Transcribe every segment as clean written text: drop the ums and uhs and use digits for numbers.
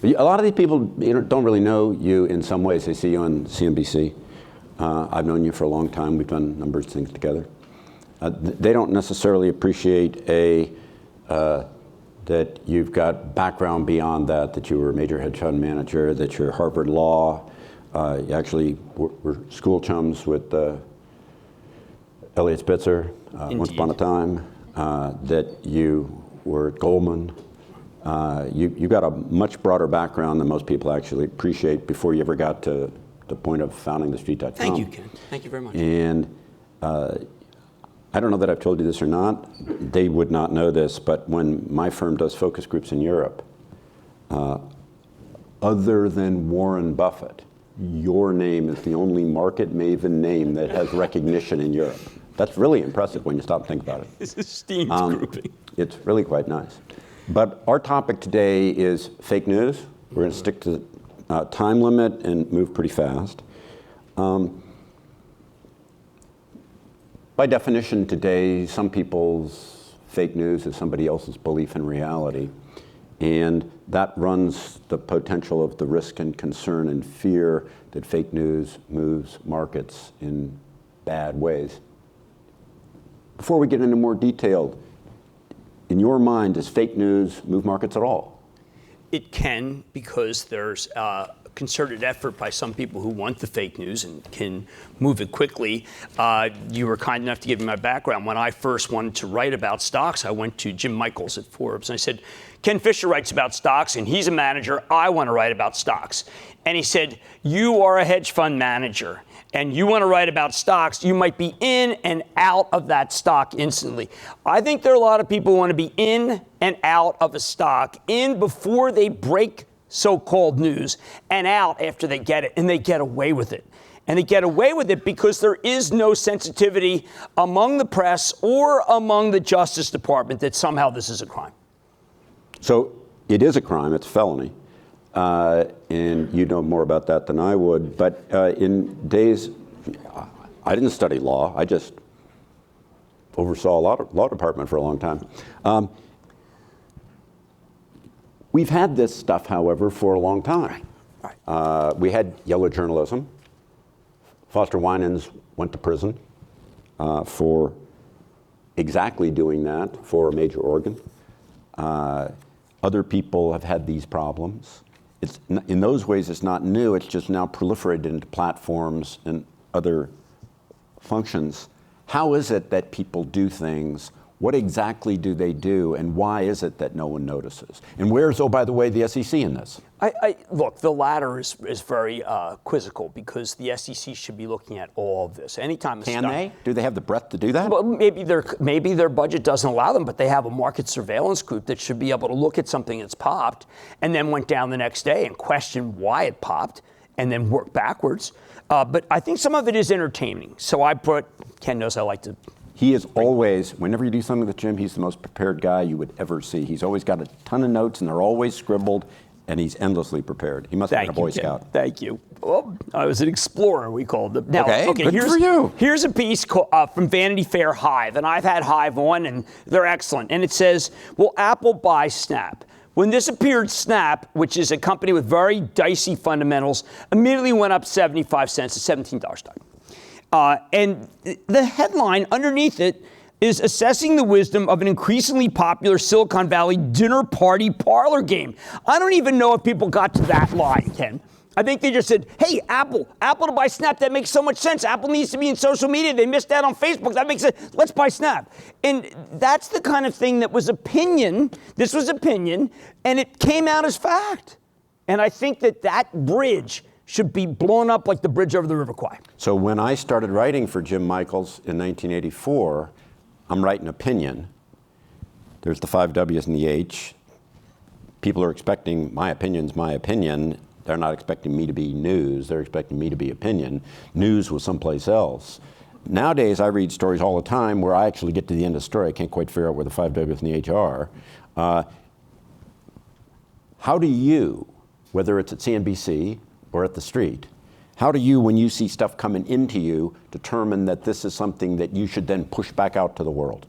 A lot of these people don't really know you in some ways. They see you on CNBC. I've known you for a long time. We've done a number of things together. They don't necessarily appreciate that you've got background beyond that you were a major hedge fund manager, that you're Harvard Law. You actually were school chums with Elliot Spitzer once upon a time, that you were at Goldman. You got a much broader background than most people actually appreciate before you ever got to the point of founding TheStreet.com. Thank you, Ken. Thank you very much. And I don't know that I've told you this or not. They would not know this, but when my firm does focus groups in Europe, other than Warren Buffett, your name is the only market maven name that has recognition in Europe. That's really impressive when you stop and think about it. It's esteemed grouping. It's really quite nice. But our topic today is fake news. We're going to stick to the time limit and move pretty fast. By definition today, some people's fake news is somebody else's belief in reality. And that runs the potential of the risk and concern and fear that fake news moves markets in bad ways. Before we get into more detail, in your mind, does fake news move markets at all? It can, because there's a concerted effort by some people who want the fake news and can move it quickly. You were kind enough to give me my background. When I first wanted to write about stocks, I went to Jim Michaels at Forbes, and I said, Ken Fisher writes about stocks, and he's a manager. I want to write about stocks. And he said, you are a hedge fund manager, and you want to write about stocks, you might be in and out of that stock instantly. I think there are a lot of people who want to be in and out of a stock, in before they break so-called news, and out after they get it, and they get away with it. And they get away with it because there is no sensitivity among the press or among the Justice Department that somehow this is a crime. So it is a crime, it's a felony. And you know more about that than I would. But in days, I didn't study law. I just oversaw a law department for a long time. We've had this stuff, however, for a long time. Right. We had yellow journalism. Foster Winans went to prison for exactly doing that for a major organ. Other people have had these problems. In those ways, it's not new. It's just now proliferated into platforms and other functions. How is it that people do things? What exactly do they do, and why is it that no one notices? And where's, oh, by the way, the SEC in this? Look, the latter is very quizzical, because the SEC should be looking at all of this. Anytime Can they? Do they have the breadth to do that? Well, maybe their budget doesn't allow them, but they have a market surveillance group that should be able to look at something that's popped and then went down the next day and question why it popped and then work backwards. But I think some of it is entertaining. So Ken knows I like to... He is always, whenever you do something with Jim, he's the most prepared guy you would ever see. He's always got a ton of notes, and they're always scribbled, and he's endlessly prepared. He must have been a Boy Scout. Thank you. Well, I was an explorer, we called it. Now, okay, good for you. Here's a piece from Vanity Fair Hive, and I've had Hive on, and they're excellent. And it says, will Apple buy Snap? When this appeared, Snap, which is a company with very dicey fundamentals, immediately went up 75 cents to $17 stock. And the headline underneath it is assessing the wisdom of an increasingly popular Silicon Valley dinner party parlor game. I don't even know if people got to that line, Ken. I think they just said, hey, Apple to buy Snap, that makes so much sense. Apple needs to be in social media. They missed out on Facebook. That makes sense. Let's buy Snap. And that's the kind of thing that was opinion. This was opinion, and it came out as fact. And I think that bridge should be blown up like the bridge over the River Kwai. So when I started writing for Jim Michaels in 1984, I'm writing opinion. There's the 5 W's and the H. People are expecting my opinion's my opinion. They're not expecting me to be news. They're expecting me to be opinion. News was someplace else. Nowadays, I read stories all the time where I actually get to the end of the story. I can't quite figure out where the 5 W's and the H are. How do you, whether it's at CNBC or at TheStreet, how do you, when you see stuff coming into you, determine that this is something that you should then push back out to the world?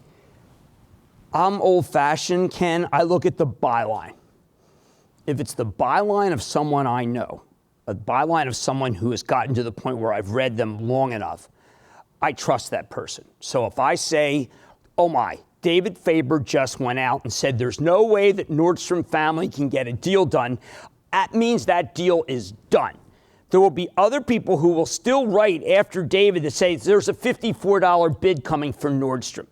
I'm old-fashioned, Ken. I look at the byline. if it's the byline of someone I know, a byline of someone who has gotten to the point where I've read them long enough, I trust that person. So if I say, oh my, David Faber just went out and said there's no way that Nordstrom family can get a deal done, that means that deal is done. There will be other people who will still write after David that say there's a $54 bid coming for Nordstrom.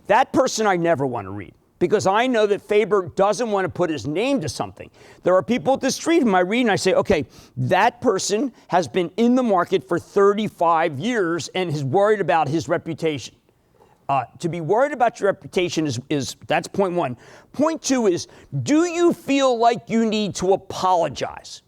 That person I never want to read, because I know that Faber doesn't want to put his name to something. There are people at TheStreet whom I read and I say, okay, that person has been in the market for 35 years and is worried about his reputation. To be worried about your reputation is that's point one. Point two is, do you feel like you need to apologize?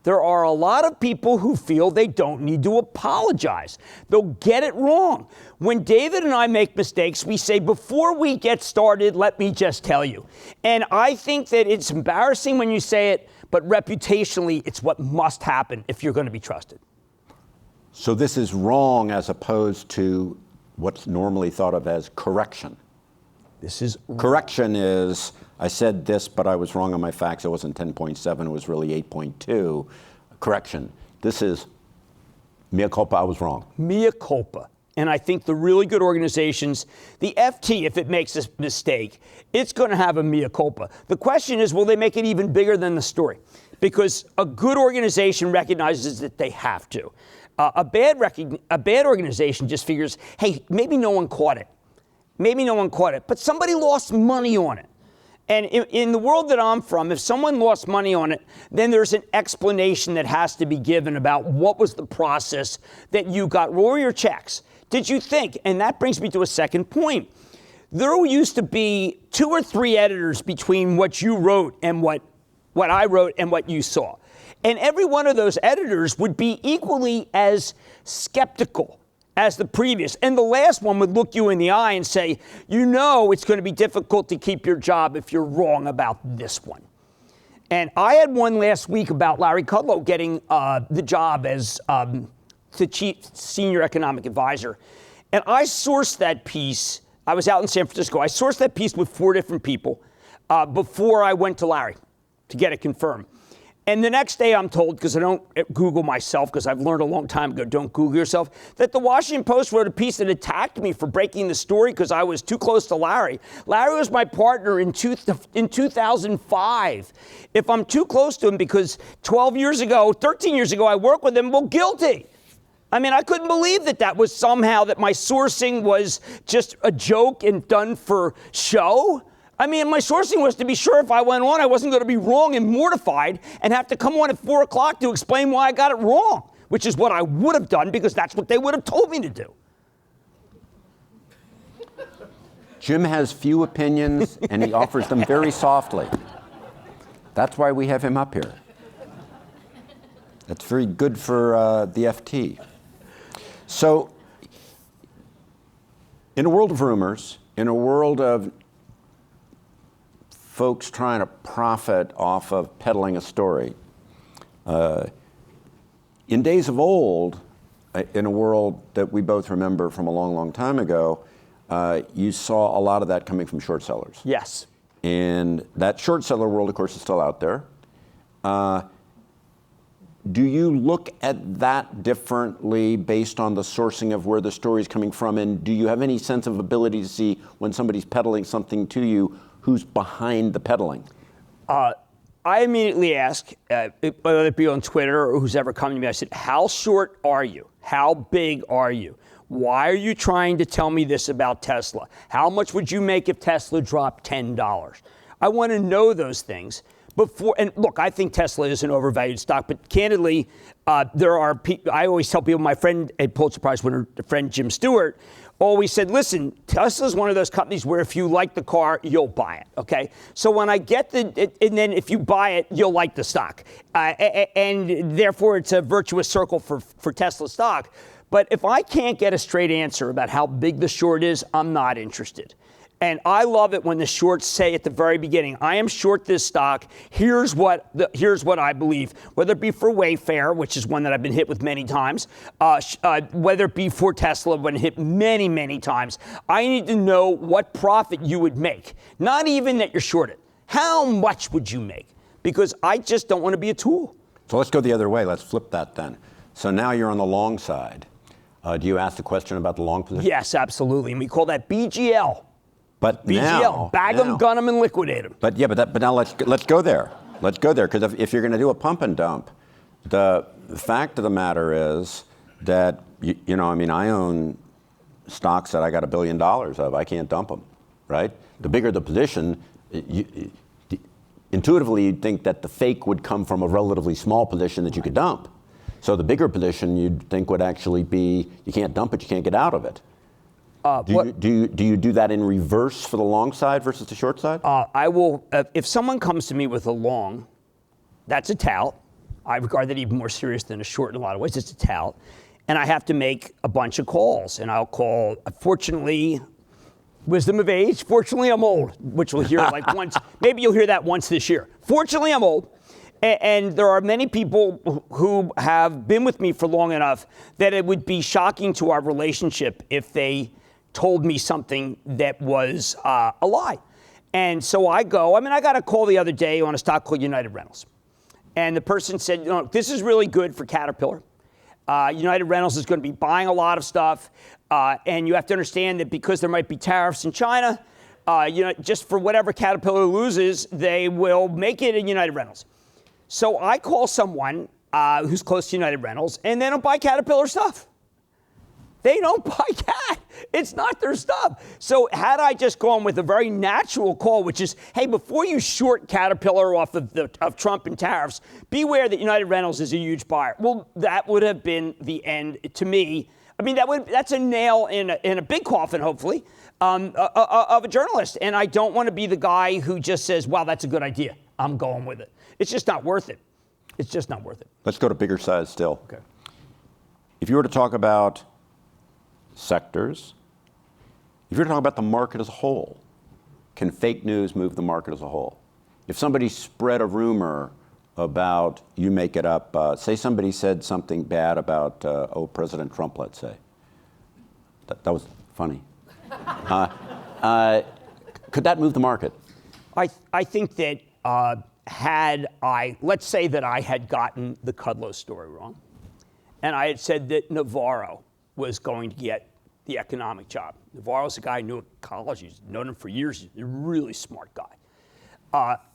There are a lot of people who feel they don't need to apologize. They'll get it wrong. When David and I make mistakes, we say, before we get started, let me just tell you. And I think that it's embarrassing when you say it, but reputationally, it's what must happen if you're going to be trusted. So this is wrong as opposed to what's normally thought of as correction. This is correction is, I said this, but I was wrong on my facts. It wasn't 10.7, it was really 8.2. Correction. This is mea culpa, I was wrong. Mea culpa. And I think the really good organizations, the FT, if it makes a mistake, it's going to have a mea culpa. The question is, will they make it even bigger than the story? Because a good organization recognizes that they have to. A bad organization just figures, hey, maybe no one caught it. Maybe no one caught it, but somebody lost money on it. And in the world that I'm from, if someone lost money on it, then there's an explanation that has to be given about what was the process that you got. What were your checks? Did you think? And that brings me to a second point. There used to be 2 or 3 editors between what you wrote and what I wrote and what you saw. And every one of those editors would be equally as skeptical as the previous. And the last one would look you in the eye and say, you know it's going to be difficult to keep your job if you're wrong about this one. And I had one last week about Larry Kudlow getting the job as the chief senior economic advisor. And I sourced that piece. I was out in San Francisco. I sourced that piece with 4 different people before I went to Larry to get it confirmed. And the next day I'm told, because I don't Google myself, because I've learned a long time ago, don't Google yourself, that the Washington Post wrote a piece that attacked me for breaking the story because I was too close to Larry. Larry was my partner in 2005. If I'm too close to him because 13 years ago, I worked with him, well, guilty. I mean, I couldn't believe that was somehow that my sourcing was just a joke and done for show. I mean, my sourcing was to be sure if I went on, I wasn't going to be wrong and mortified and have to come on at 4 o'clock to explain why I got it wrong, which is what I would have done because that's what they would have told me to do. Jim has few opinions and he offers them very softly. That's why we have him up here. That's very good for the FT. So, in a world of rumors, in a world of folks trying to profit off of peddling a story. In days of old, in a world that we both remember from a long, long time ago, you saw a lot of that coming from short sellers. Yes. And that short seller world, of course, is still out there. Do you look at that differently based on the sourcing of where the story is coming from? And do you have any sense of ability to see when somebody's peddling something to you, who's behind the peddling? I immediately ask, whether it be on Twitter or who's ever come to me, I said, how short are you? How big are you? Why are you trying to tell me this about Tesla? How much would you make if Tesla dropped $10? I want to know those things before. And look, I think Tesla is an overvalued stock, but candidly, there are people, I always tell people, my friend, a Pulitzer Prize winner, friend Jim Stewart, always said, listen, Tesla's one of those companies where if you like the car, you'll buy it, okay? So when I get and then if you buy it, you'll like the stock. And therefore, it's a virtuous circle for Tesla stock. But if I can't get a straight answer about how big the short is, I'm not interested. And I love it when the shorts say at the very beginning, I am short this stock. Here's what I believe, whether it be for Wayfair, which is one that I've been hit with many times, whether it be for Tesla, when hit many, many times. I need to know what profit you would make. Not even that you're short it. How much would you make? because I just don't want to be a tool. So let's go the other way. Let's flip that then. So now you're on the long side. Do you ask the question about the long position? Yes, absolutely. And we call that BGL. But BGL, now, bag them, gun them, and liquidate them. But yeah, but now let's go there. Let's go there, because if you're going to do a pump and dump, the fact of the matter is that I own stocks that I got $1 billion of. I can't dump them, right? The bigger the position, intuitively you'd think that the fake would come from a relatively small position that you could dump. So the bigger position you'd think would actually be you can't dump it, you can't get out of it. Do you do that in reverse for the long side versus the short side? I will, if someone comes to me with a long, that's a tout. I regard that even more serious than a short in a lot of ways. It's a tout. And I have to make a bunch of calls. And I'll call, fortunately, wisdom of age, fortunately I'm old, which we'll hear like once, maybe you'll hear that once this year. Fortunately I'm old. And there are many people who have been with me for long enough that it would be shocking to our relationship if they told me something that was a lie. And so I got a call the other day on a stock called United Rentals. And the person said, this is really good for Caterpillar. United Rentals is going to be buying a lot of stuff. And you have to understand that because there might be tariffs in China, just for whatever Caterpillar loses, they will make it in United Rentals. So I call someone who's close to United Rentals, and they don't buy Caterpillar stuff. They don't buy Cat. It's not their stuff. So had I just gone with a very natural call, which is, hey, before you short Caterpillar off of Trump and tariffs, beware that United Rentals is a huge buyer. Well, that would have been the end to me. I mean, that's a nail in a big coffin, hopefully, of a journalist. And I don't want to be the guy who just says, wow, that's a good idea. I'm going with it. It's just not worth it. It's just not worth it. Let's go to bigger size still. Okay. If you were to talk about sectors, if you're talking about the market as a whole, can fake news move the market as a whole? If somebody spread a rumor about, you make it up, say somebody said something bad about, President Trump, let's say. That was funny. Could that move the market? I think that let's say that I had gotten the Kudlow story wrong, and I had said that Navarro was going to get the economic job. Navarro's a guy I knew at college. He's known him for years. He's a really smart guy.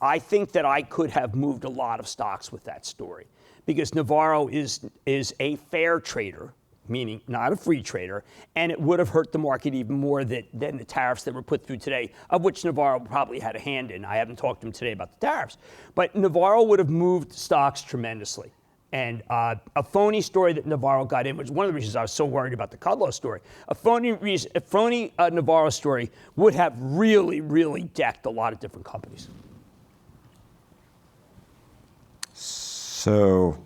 I think that I could have moved a lot of stocks with that story because Navarro is a fair trader, meaning not a free trader, and it would have hurt the market even more than the tariffs that were put through today, of which Navarro probably had a hand in. I haven't talked to him today about the tariffs. But Navarro would have moved stocks tremendously. And a phony story that Navarro got in, which is one of the reasons I was so worried about the Kudlow story, a phony Navarro story would have really, really decked a lot of different companies. So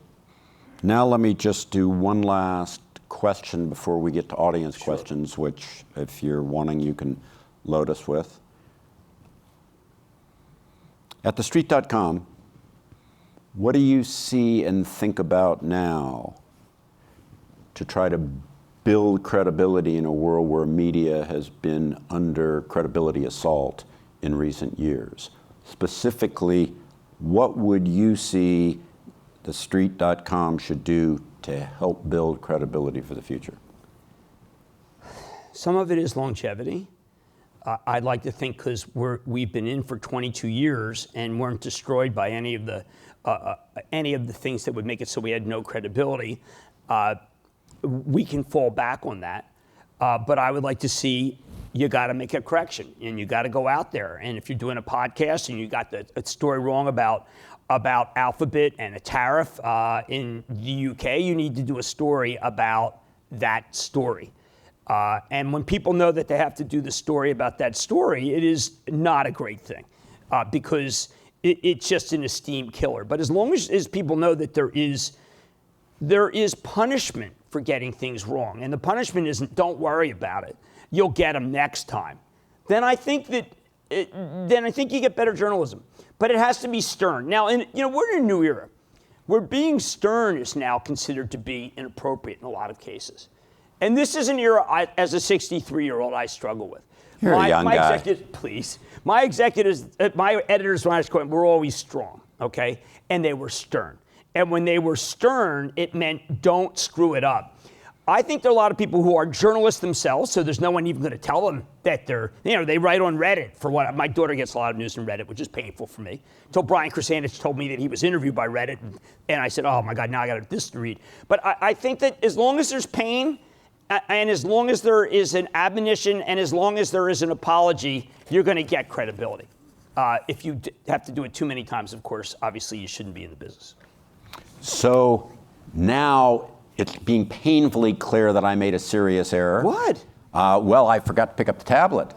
now let me just do one last question before we get to audience questions, which if you're wanting, you can load us with. At TheStreet.com, what do you see and think about now to try to build credibility in a world where media has been under credibility assault in recent years? Specifically, what would you see TheStreet.com should do to help build credibility for the future? Some of it is longevity. I'd like to think because we've been in for 22 years and weren't destroyed by any of the things that would make it so we had no credibility, we can fall back on that. But I would like to see you got to make a correction and you got to go out there. And if you're doing a podcast and you got the story wrong about Alphabet and a tariff in the UK, you need to do a story about that story. And when people know that they have to do the story about that story, it is not a great thing because it's just an esteemed killer. But as long as people know that there is punishment for getting things wrong, and the punishment isn't don't worry about it, you'll get them next time, then I think you get better journalism. But it has to be stern. Now, we're in a new era where being stern is now considered to be inappropriate in a lot of cases. And this is an era, as a 63-year-old, I struggle with. You're a young guy. My editors, when I was going, we're always strong. okay? And they were stern. And when they were stern, it meant don't screw it up. I think there are a lot of people who are journalists themselves, so there's no one even going to tell them that they write on Reddit for what, my daughter gets a lot of news from Reddit, which is painful for me. Until Brian Krasanich told me that he was interviewed by Reddit, and I said, oh my God, now I got this to read. But I think that as long as there's pain, and as long as there is an admonition, and as long as there is an apology, you're going to get credibility. If you have to do it too many times, of course, obviously you shouldn't be in the business. So now it's being painfully clear that I made a serious error. What? Well, I forgot to pick up the tablet.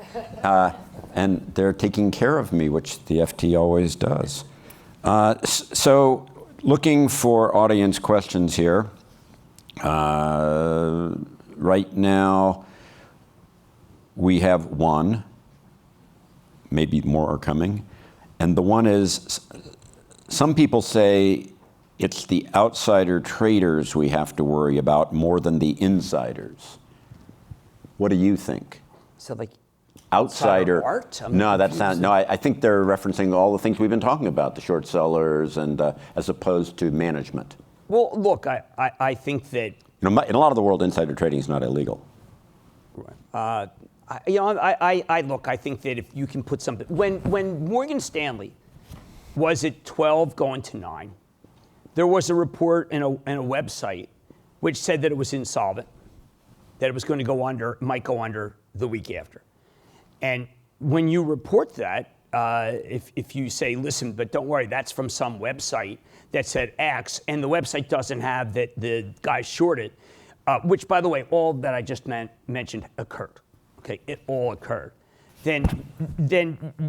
And they're taking care of me, which the FT always does. So looking for audience questions here. Right now, we have one. Maybe more are coming. And the one is, some people say it's the outsider traders we have to worry about more than the insiders. What do you think? So like outsider art? No, that's not. No, I think they're referencing all the things we've been talking about, the short sellers, and as opposed to management. Well, look, I think that in a lot of the world, insider trading is not illegal. I think that if you can put something, when Morgan Stanley was at 12 going to 9, there was a report in a website which said that it was insolvent, that it was going to might go under the week after. And when you report that, if you say, listen, but don't worry, that's from some website that said X, and the website doesn't have that the guy shorted, which, by the way, all that I just mentioned occurred. Okay, it all occurred. Then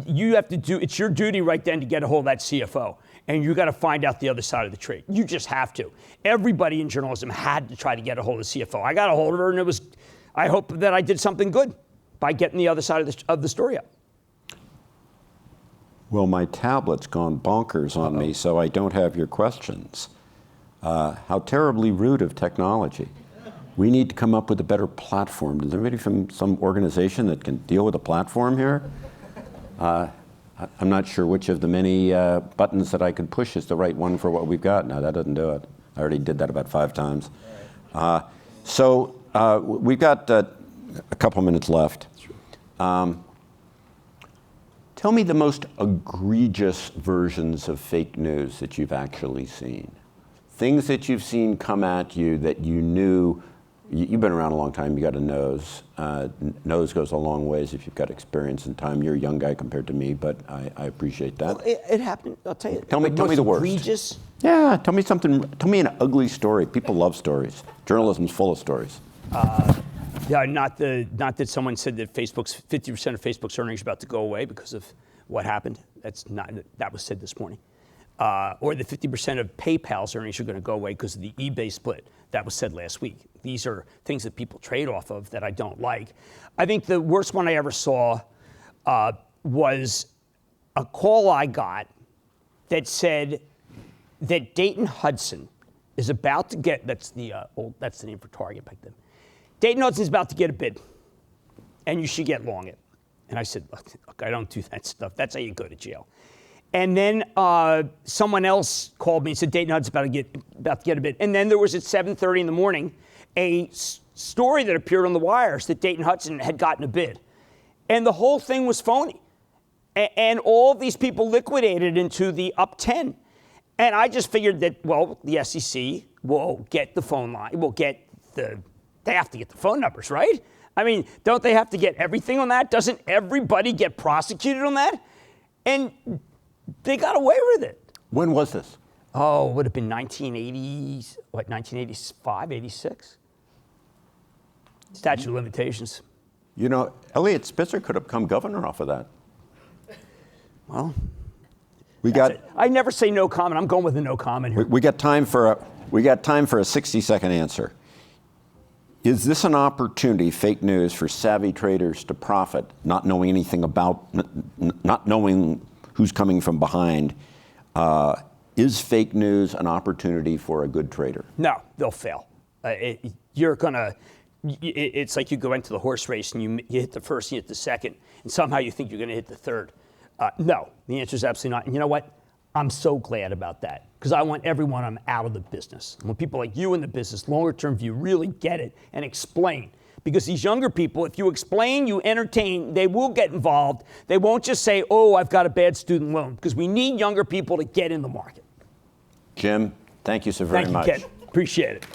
you have to it's your duty right then to get a hold of that CFO, and you got to find out the other side of the trade. You just have to. Everybody in journalism had to try to get a hold of the CFO. I got a hold of her, and I hope that I did something good by getting the other side of the story up. Well, my tablet's gone bonkers on me, so I don't have your questions. How terribly rude of technology. We need to come up with a better platform. Is there anybody from some organization that can deal with a platform here? I'm not sure which of the many buttons that I could push is the right one for what we've got. No, that doesn't do it. I already did that about 5 times. So we've got a couple minutes left. Tell me the most egregious versions of fake news that you've actually seen. Things that you've seen come at you that you knew. You've been around a long time, you got a nose. Nose goes a long ways if you've got experience and time. You're a young guy compared to me, but I appreciate that. Well, it happened, I'll tell you. Tell me the worst. Egregious? Yeah, tell me something, tell me an ugly story. People love stories. Journalism's full of stories. Yeah, not that someone said that 50% of Facebook's earnings are about to go away because of what happened. That was said this morning. Or that 50% of PayPal's earnings are going to go away because of the eBay split. That was said last week. These are things that people trade off of that I don't like. I think the worst one I ever saw was a call I got that said that Dayton Hudson is about to get, that's the name for Target back then. Dayton Hudson's about to get a bid, and you should get long it. And I said, look, I don't do that stuff. That's how you go to jail. And then someone else called me and said, Dayton Hudson's about to get a bid. And then there was at 7:30 in the morning a story that appeared on the wires that Dayton Hudson had gotten a bid. And the whole thing was phony. And all of these people liquidated into the up 10. And I just figured that, well, the SEC will get the phone line, they have to get the phone numbers, right? I mean, don't they have to get everything on that? Doesn't everybody get prosecuted on that? And they got away with it. When was this? Oh, it would have been 1985, 86? Statute of limitations. You know, Elliot Spitzer could have become governor off of that. Well, it. I never say no comment. I'm going with a no comment here. We got time for a 60-second answer. Is this an opportunity, fake news, for savvy traders to profit, not knowing anything about, not knowing who's coming from behind? Is fake news an opportunity for a good trader? No, they'll fail. It's like you go into the horse race and you hit the first, you hit the second, and somehow you think you're going to hit the third. No, the answer is absolutely not. And you know what? I'm so glad about that because I want everyone I'm out of the business. I want people like you in the business, longer term view, really get it and explain. Because these younger people, if you explain, you entertain, they will get involved. They won't just say, oh, I've got a bad student loan, because we need younger people to get in the market. Jim, thank you so very much. Thank you, Ken. Appreciate it.